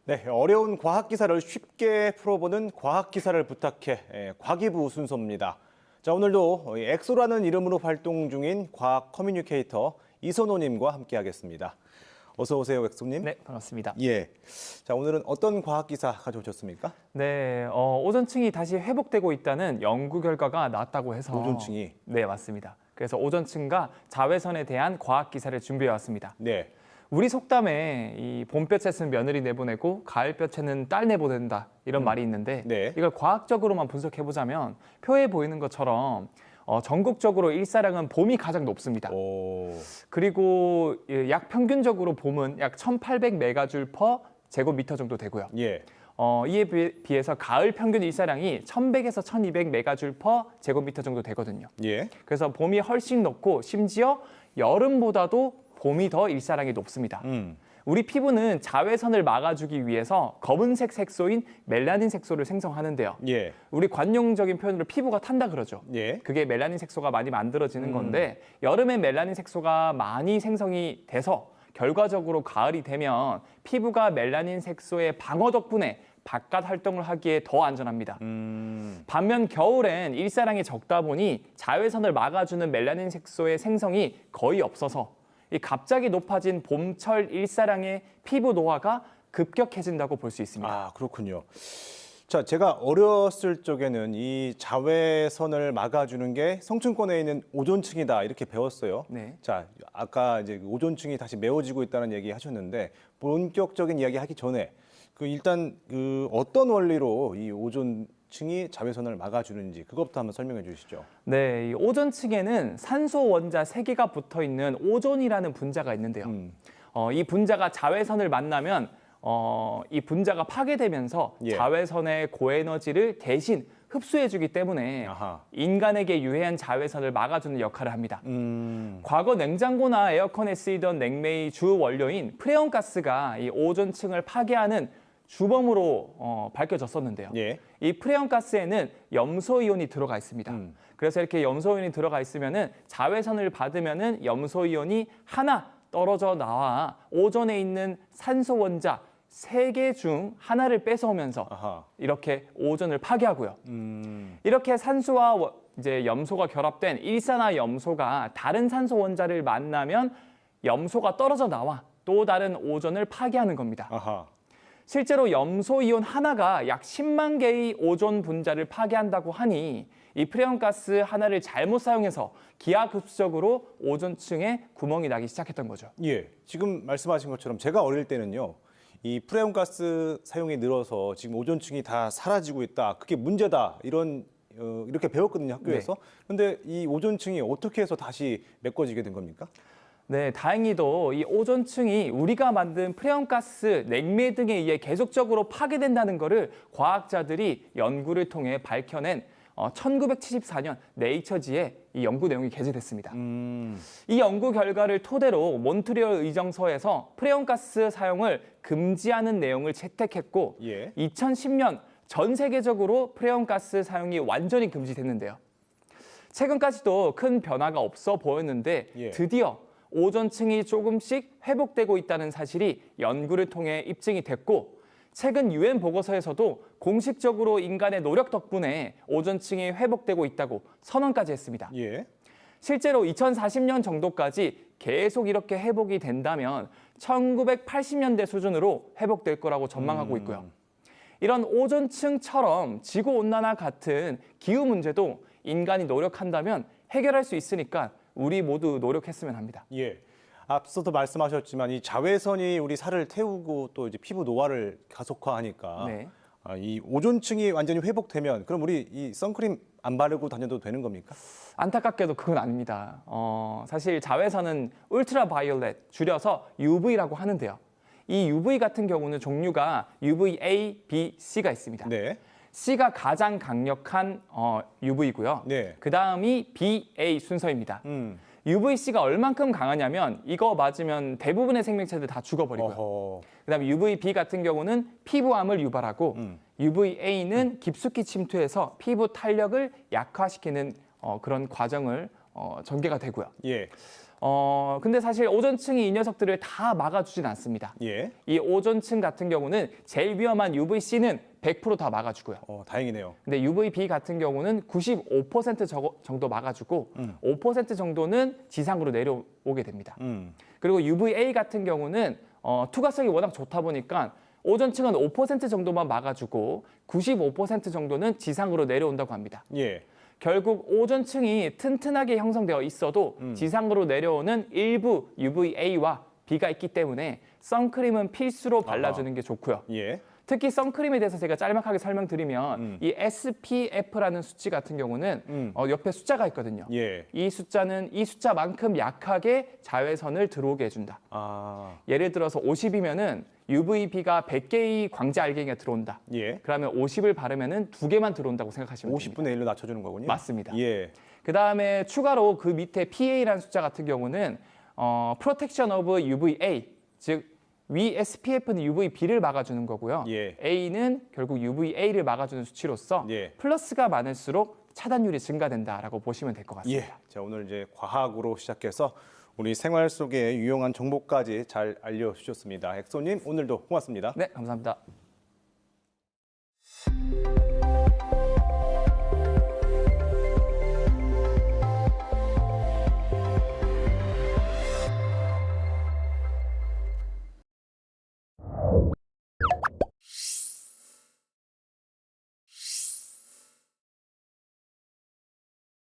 네, 어려운 과학 기사를 쉽게 풀어보는 과학 기사를 부탁해 과기부 순서입니다. 자, 오늘도 엑소라는 이름으로 활동 중인 과학 커뮤니케이터 이선호님과 함께하겠습니다. 어서 오세요, 엑소님. 네, 반갑습니다. 예. 자, 오늘은 어떤 과학 기사 가져오셨습니까? 네, 오존층이 다시 회복되고 있다는 연구 결과가 나왔다고 해서 오존층이? 네, 맞습니다. 그래서 오존층과 자외선에 대한 과학 기사를 준비해 왔습니다. 네. 우리 속담에 이 봄볕에는 며느리 내보내고 가을볕에는 딸 내보낸다 이런 말이 있는데 네. 이걸 과학적으로만 분석해 보자면 표에 보이는 것처럼 전국적으로 일사량은 봄이 가장 높습니다. 오. 그리고 약 평균적으로 봄은 약 1,800메가줄 퍼 제곱미터 정도 되고요. 예. 이에 비해서 가을 평균 일사량이 1,100에서 1,200메가줄 퍼 제곱미터 정도 되거든요. 예. 그래서 봄이 훨씬 높고 심지어 여름보다도 봄이 더 일사량이 높습니다. 우리 피부는 자외선을 막아주기 위해서 검은색 색소인 멜라닌 색소를 생성하는데요. 예. 우리 관용적인 표현으로 피부가 탄다 그러죠. 예. 그게 멜라닌 색소가 많이 만들어지는 건데 여름에 멜라닌 색소가 많이 생성이 돼서 결과적으로 가을이 되면 피부가 멜라닌 색소의 방어 덕분에 바깥 활동을 하기에 더 안전합니다. 반면 겨울엔 일사량이 적다 보니 자외선을 막아주는 멜라닌 색소의 생성이 거의 없어서 이 갑자기 높아진 봄철 일사량의 피부 노화가 급격해진다고 볼 수 있습니다. 아, 그렇군요. 자, 제가 어렸을 적에는 이 자외선을 막아주는 게 성층권에 있는 오존층이다 이렇게 배웠어요. 네. 자, 아까 이제 오존층이 다시 메워지고 있다는 얘기 하셨는데 본격적인 이야기 하기 전에 일단 어떤 원리로 이 오존층이 자외선을 막아주는지 그것부터 한번 설명해 주시죠. 네, 이 오존층에는 산소 원자 3개가 붙어 있는 오존이라는 분자가 있는데요. 이 분자가 자외선을 만나면 이 분자가 파괴되면서 예. 자외선의 고에너지를 대신 흡수해주기 때문에 아하. 인간에게 유해한 자외선을 막아주는 역할을 합니다. 과거 냉장고나 에어컨에 쓰이던 냉매의 주 원료인 프레온가스가 이 오존층을 파괴하는 주범으로 밝혀졌었는데요. 예. 이 프레온가스에는 염소이온이 들어가 있습니다. 그래서 이렇게 염소이온이 들어가 있으면은 자외선을 받으면은 염소이온이 하나 떨어져 나와 오존에 있는 산소 원자 3개 중 하나를 뺏어오면서 아하. 이렇게 오존을 파괴하고요. 이렇게 산소와 이제 염소가 결합된 일산화염소가 다른 산소 원자를 만나면 염소가 떨어져 나와 또 다른 오존을 파괴하는 겁니다. 아하. 실제로 염소이온 하나가 약 10만 개의 오존 분자를 파괴한다고 하니 이 프레온가스 하나를 잘못 사용해서 기하급수적으로 오존층에 구멍이 나기 시작했던 거죠. 예. 지금 말씀하신 것처럼 제가 어릴 때는요. 이 프레온가스 사용이 늘어서 지금 오존층이 다 사라지고 있다. 그게 문제다. 이렇게 배웠거든요, 학교에서. 근데 이 오존층이 어떻게 해서 다시 메꿔지게 된 겁니까? 네, 다행히도 이 오존층이 우리가 만든 프레온가스, 냉매 등에 의해 계속적으로 파괴된다는 것을 과학자들이 연구를 통해 밝혀낸 1974년 네이처지에 이 연구 내용이 게재됐습니다. 이 연구 결과를 토대로 몬트리올 의정서에서 프레온가스 사용을 금지하는 내용을 채택했고 예. 2010년 전 세계적으로 프레온가스 사용이 완전히 금지됐는데요. 최근까지도 큰 변화가 없어 보였는데 예. 드디어 오존층이 조금씩 회복되고 있다는 사실이 연구를 통해 입증이 됐고 최근 UN 보고서에서도 공식적으로 인간의 노력 덕분에 오존층이 회복되고 있다고 선언까지 했습니다. 예. 실제로 2040년 정도까지 계속 이렇게 회복이 된다면 1980년대 수준으로 회복될 거라고 전망하고 있고요. 이런 오존층처럼 지구온난화 같은 기후 문제도 인간이 노력한다면 해결할 수 있으니까 우리 모두 노력했으면 합니다. 예. 앞서도 말씀하셨지만 이 자외선이 우리 살을 태우고 또 이제 피부 노화를 가속화하니까 네. 이 오존층이 완전히 회복되면 그럼 우리 이 선크림 안 바르고 다녀도 되는 겁니까? 안타깝게도 그건 아닙니다. 사실 자외선은 울트라 바이올렛, 줄여서 UV라고 하는데요. 이 UV 같은 경우는 종류가 UVA, B, C가 있습니다. 네. C가 가장 강력한 UV고요. 네. 그 다음이 BA 순서입니다. UVC가 얼만큼 강하냐면 이거 맞으면 대부분의 생명체들 다 죽어버리고요. 어허. 그다음에 UVB 같은 경우는 피부암을 유발하고 UVA는 깊숙이 침투해서 피부 탄력을 약화시키는 그런 과정을 전개가 되고요. 예. 근데 사실 오존층이 이 녀석들을 다 막아주진 않습니다. 예. 이 오존층 같은 경우는 제일 위험한 UVC는 100%다 막아주고요. 다행이네요. 근데 UVB 같은 경우는 95% 정도 막아주고 5% 정도는 지상으로 내려오게 됩니다. 그리고 UVA 같은 경우는 투과성이 워낙 좋다 보니까 오존층은 5% 정도만 막아주고 95% 정도는 지상으로 내려온다고 합니다. 예. 결국 오존층이 튼튼하게 형성되어 있어도 지상으로 내려오는 일부 UVA와 B가 있기 때문에 선크림은 필수로 발라주는 게 좋고요. 예. 특히 선크림에 대해서 제가 짤막하게 설명드리면 이 SPF라는 수치 같은 경우는 옆에 숫자가 있거든요. 예. 이 숫자는 이 숫자만큼 약하게 자외선을 들어오게 해준다. 예를 들어서 50이면은 UVB가 100개의 광자 알갱이가 들어온다. 예. 그러면 50을 바르면은 2개만 들어온다고 생각하시면 됩니다. 50분의 1로 낮춰주는 거군요. 맞습니다. 예. 그 다음에 추가로 그 밑에 PA라는 숫자 같은 경우는 Protection of UVA, 즉 위 SPF는 UVB를 막아주는 거고요. 예. A는 결국 UVA를 막아주는 수치로서 예. 플러스가 많을수록 차단율이 증가된다라고 보시면 될 것 같습니다. 예. 자, 오늘 이제 과학으로 시작해서 우리 생활 속에 유용한 정보까지 잘 알려주셨습니다. 엑소님 오늘도 고맙습니다. 네, 감사합니다.